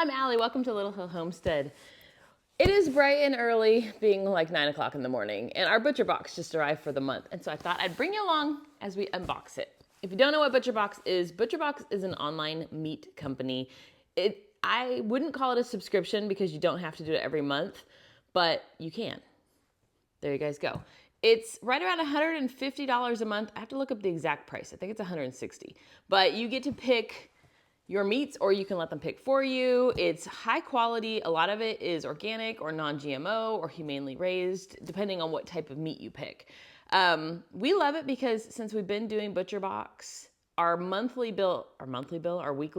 I'm Ali. Welcome to Little Hill Homestead. It is bright and early, being like 9 o'clock in the morning, and our ButcherBox just arrived for the month. And so I thought I'd bring you along as we unbox it. If you don't know what ButcherBox is an online meat company. I wouldn't call it a subscription because you don't have to do it every month, but you can. There you guys go. It's right around $150 a month. I have to look up the exact price. I think it's $160. But you get to pick your meats, or you can let them pick for you. It's high quality. A lot of it is organic or non-GMO or humanely raised, depending on what type of meat you pick. We love it because since we've been doing ButcherBox, our weekly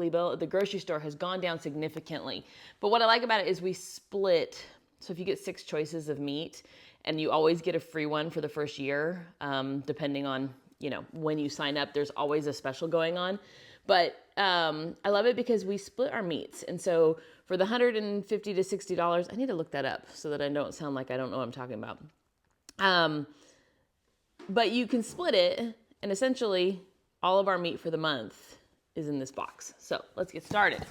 bill at the grocery store has gone down significantly. But what I like about it is we split. So if you get 6 choices of meat, and you always get a free one for the first year, depending on, when you sign up, there's always a special going on. But I love it because we split our meats. And so for the $150 to $60, I need to look that up so that I don't sound like I don't know what I'm talking about. But you can split it, and essentially all of our meat for the month is in this box. So let's get started.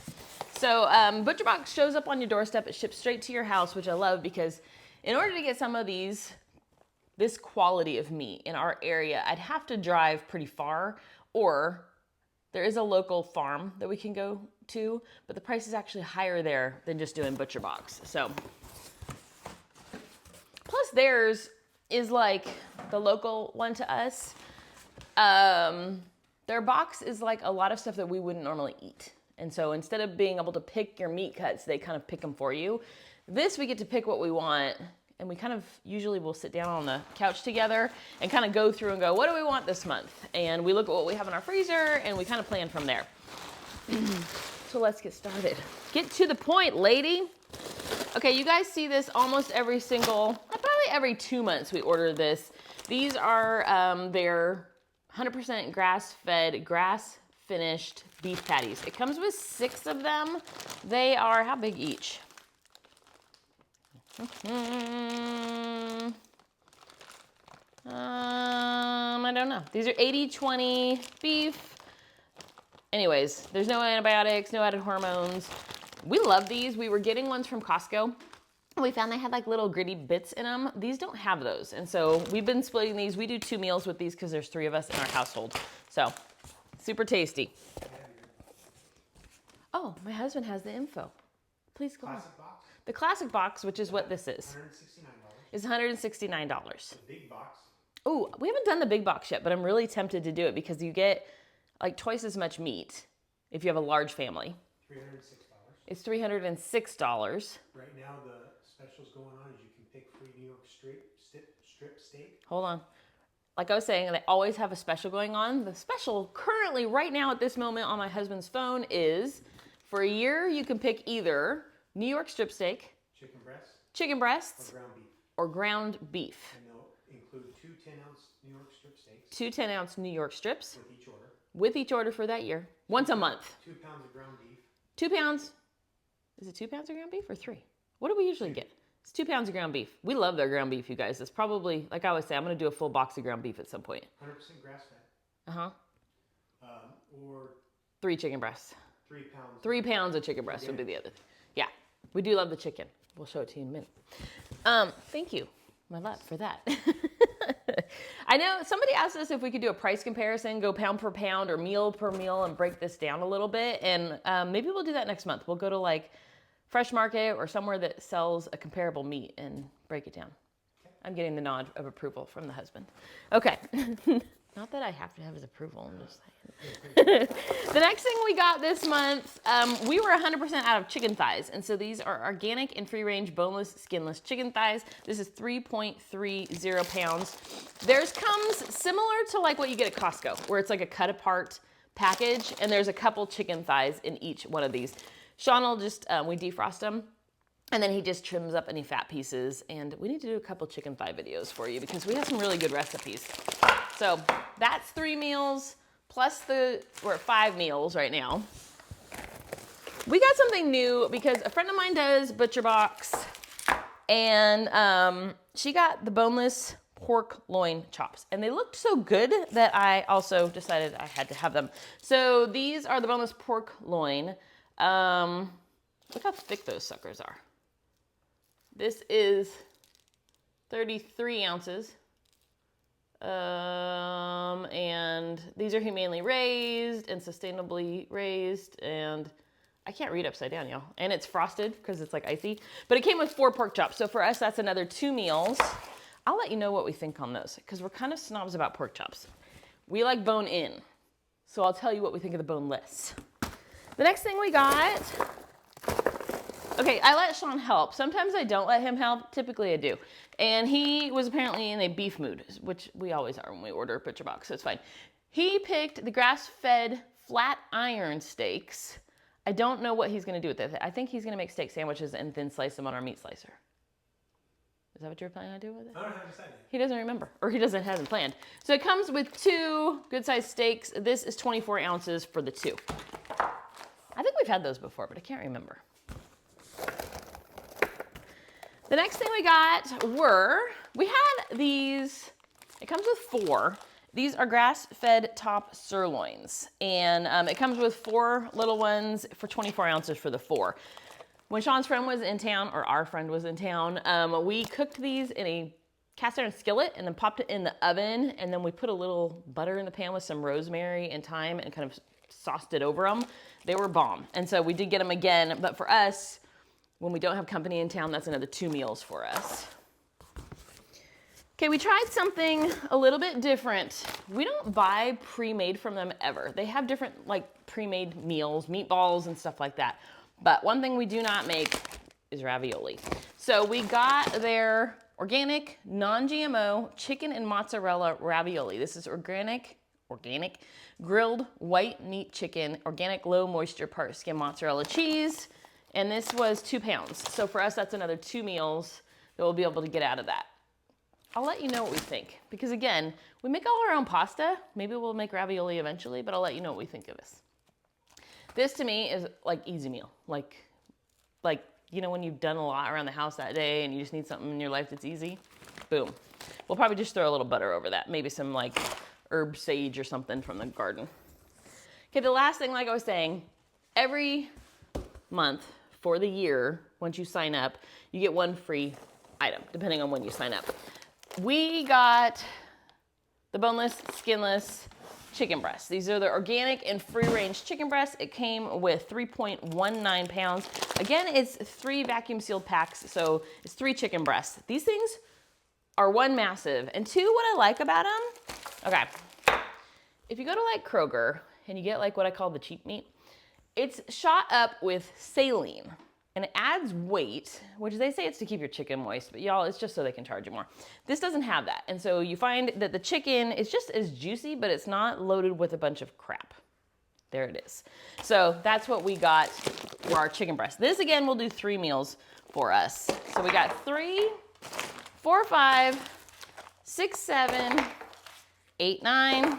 So ButcherBox shows up on your doorstep. It ships straight to your house, which I love because in order to get some of this quality of meat in our area, I'd have to drive pretty far, or there is a local farm that we can go to, but the price is actually higher there than just doing ButcherBox. So, plus theirs is like the local one to us. Their box is like a lot of stuff that we wouldn't normally eat. And so instead of being able to pick your meat cuts, they kind of pick them for you. This, we get to pick what we want, and we kind of usually will sit down on the couch together and kind of go through and go, what do we want this month? And we look at what we have in our freezer, and we kind of plan from there. So let's get started. Get to the point, lady. Okay, you guys see this almost probably every 2 months we order this. These are their 100% grass-fed, grass-finished beef patties. It comes with 6 of them. They are, how big each? I don't know. These are 80-20 beef. Anyways, there's no antibiotics, no added hormones. We love these. We were getting ones from Costco. We found they had like little gritty bits in them. These don't have those. And so we've been splitting these. We do 2 meals with these because there's 3 of us in our household. So super tasty. Oh, my husband has the info. Please go on. Box? The classic box, which is what this is, is $169. The big box. Oh, we haven't done the big box yet, but I'm really tempted to do it because you get like twice as much meat if you have a large family. $306. It's $306. Right now, the specials going on is you can pick free New York strip steak. Hold on. Like I was saying, they always have a special going on. The special currently, right now at this moment on my husband's phone is, for a year, you can pick either New York strip steak, chicken breasts, or ground beef. And they'll include 2 10-ounce New York strip steaks. 2 10-ounce New York strips. With each order For that year. Once a month. 2 pounds of ground beef. 2 pounds. Is it 2 pounds of ground beef or 3? What do we usually get? It's 2 pounds of ground beef. We love their ground beef, you guys. It's probably, like I always say, I'm going to do a full box of ground beef at some point. 100% grass-fed. Uh-huh. Or 3 chicken breasts. 3 pounds. 3 pounds of chicken breast would be the other thing. Yeah, we do love the chicken. We'll show it to you in a minute. Thank you, my love, for that. I know somebody asked us if we could do a price comparison, go pound per pound or meal per meal and break this down a little bit. And maybe we'll do that next month. We'll go to like Fresh Market or somewhere that sells a comparable meat and break it down. Okay. I'm getting the nod of approval from the husband. Okay. Not that I have to have his approval, I'm just saying. The next thing we got this month, we were 100% out of chicken thighs. And so these are organic and free-range, boneless, skinless chicken thighs. This is 3.30 pounds. Theirs comes similar to like what you get at Costco, where it's like a cut-apart package, and there's a couple chicken thighs in each one of these. Shawn will just, we defrost them, and then he just trims up any fat pieces. And we need to do a couple chicken thigh videos for you because we have some really good recipes. So that's 3 meals, plus we're at 5 meals right now. We got something new because a friend of mine does ButcherBox, and she got the boneless pork loin chops, and they looked so good that I also decided I had to have them. So these are the boneless pork loin. Look how thick those suckers are. This is 33 ounces. And these are humanely raised and sustainably raised, and I can't read upside down, y'all. And it's frosted because it's like icy, but it came with 4 pork chops. So for us, that's another 2 meals. I'll let you know what we think on those because we're kind of snobs about pork chops. We like bone in. So I'll tell you what we think of the boneless. The next thing we got, okay, I let Shawn help. Sometimes I don't let him help. Typically I do. And he was apparently in a beef mood, which we always are when we order ButcherBox, so it's fine. He picked the grass-fed flat iron steaks. I don't know what he's gonna do with it. I think he's gonna make steak sandwiches and then slice them on our meat slicer. Is that what you're planning on doing with it? I don't have decided. He doesn't remember, or he hasn't planned. So it comes with 2 good-sized steaks. This is 24 ounces for the 2. I think we've had those before, but I can't remember. The next thing we got we had these, it comes with 4. These are grass-fed top sirloins, and it comes with 4 little ones for 24 ounces for the 4. When Shawn's friend was in town, or our friend was in town, we cooked these in a cast iron skillet and then popped it in the oven, and then we put a little butter in the pan with some rosemary and thyme and kind of sauced it over them. They were bomb, and so we did get them again, but for us, when we don't have company in town, that's another 2 meals for us. Okay, we tried something a little bit different. We don't buy pre-made from them ever. They have different like pre-made meals, meatballs and stuff like that. But one thing we do not make is ravioli. So we got their organic, non-GMO chicken and mozzarella ravioli. This is organic, grilled white meat chicken, organic low moisture part skim mozzarella cheese. And this was 2 pounds. So for us, that's another 2 meals that we'll be able to get out of that. I'll let you know what we think. Because again, we make all our own pasta. Maybe we'll make ravioli eventually, but I'll let you know what we think of this. This to me is like easy meal. Like, you know, when you've done a lot around the house that day and you just need something in your life that's easy, boom. We'll probably just throw a little butter over that. Maybe some like herb sage or something from the garden. Okay, the last thing, like I was saying, every month for the year, once you sign up, you get 1 free item, depending on when you sign up. We got the boneless, skinless chicken breasts. These are the organic and free-range chicken breasts. It came with 3.19 pounds. Again, it's 3 vacuum sealed packs, so it's 3 chicken breasts. These things are 1, massive, and 2, what I like about them, okay, if you go to like Kroger and you get like what I call the cheap meat, it's shot up with saline, and it adds weight, which they say it's to keep your chicken moist, but y'all, it's just so they can charge you more. This doesn't have that, and so you find that the chicken is just as juicy, but it's not loaded with a bunch of crap. There it is. So that's what we got for our chicken breast. This, again, will do 3 meals for us. So we got 3, 4, 5, 6, 7, 8, 9,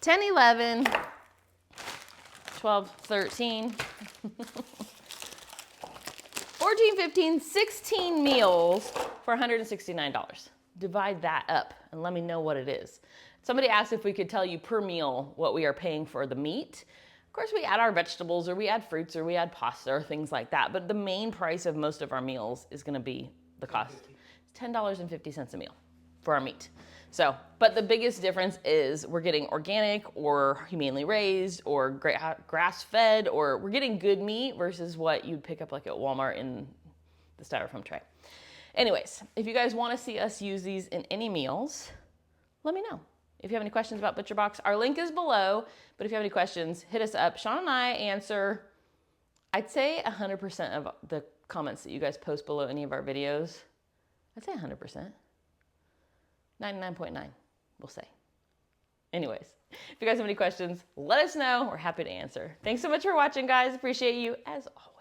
10, 11, 12, 13, 14, 15, 16 meals for $169. Divide that up and let me know what it is. Somebody asked if we could tell you per meal what we are paying for the meat. Of course, we add our vegetables, or we add fruits, or we add pasta, or things like that. But the main price of most of our meals is going to be the cost. It's $10.50 a meal for our meat. So, but the biggest difference is we're getting organic or humanely raised or grass-fed, or we're getting good meat versus what you'd pick up like at Walmart in the styrofoam tray. Anyways, if you guys want to see us use these in any meals, let me know. If you have any questions about ButcherBox, our link is below, but if you have any questions, hit us up. Shawn and I answer, I'd say 100% of the comments that you guys post below any of our videos. I'd say 100%. 99.9, we'll say. Anyways, if you guys have any questions, let us know. We're happy to answer. Thanks so much for watching, guys. Appreciate you as always.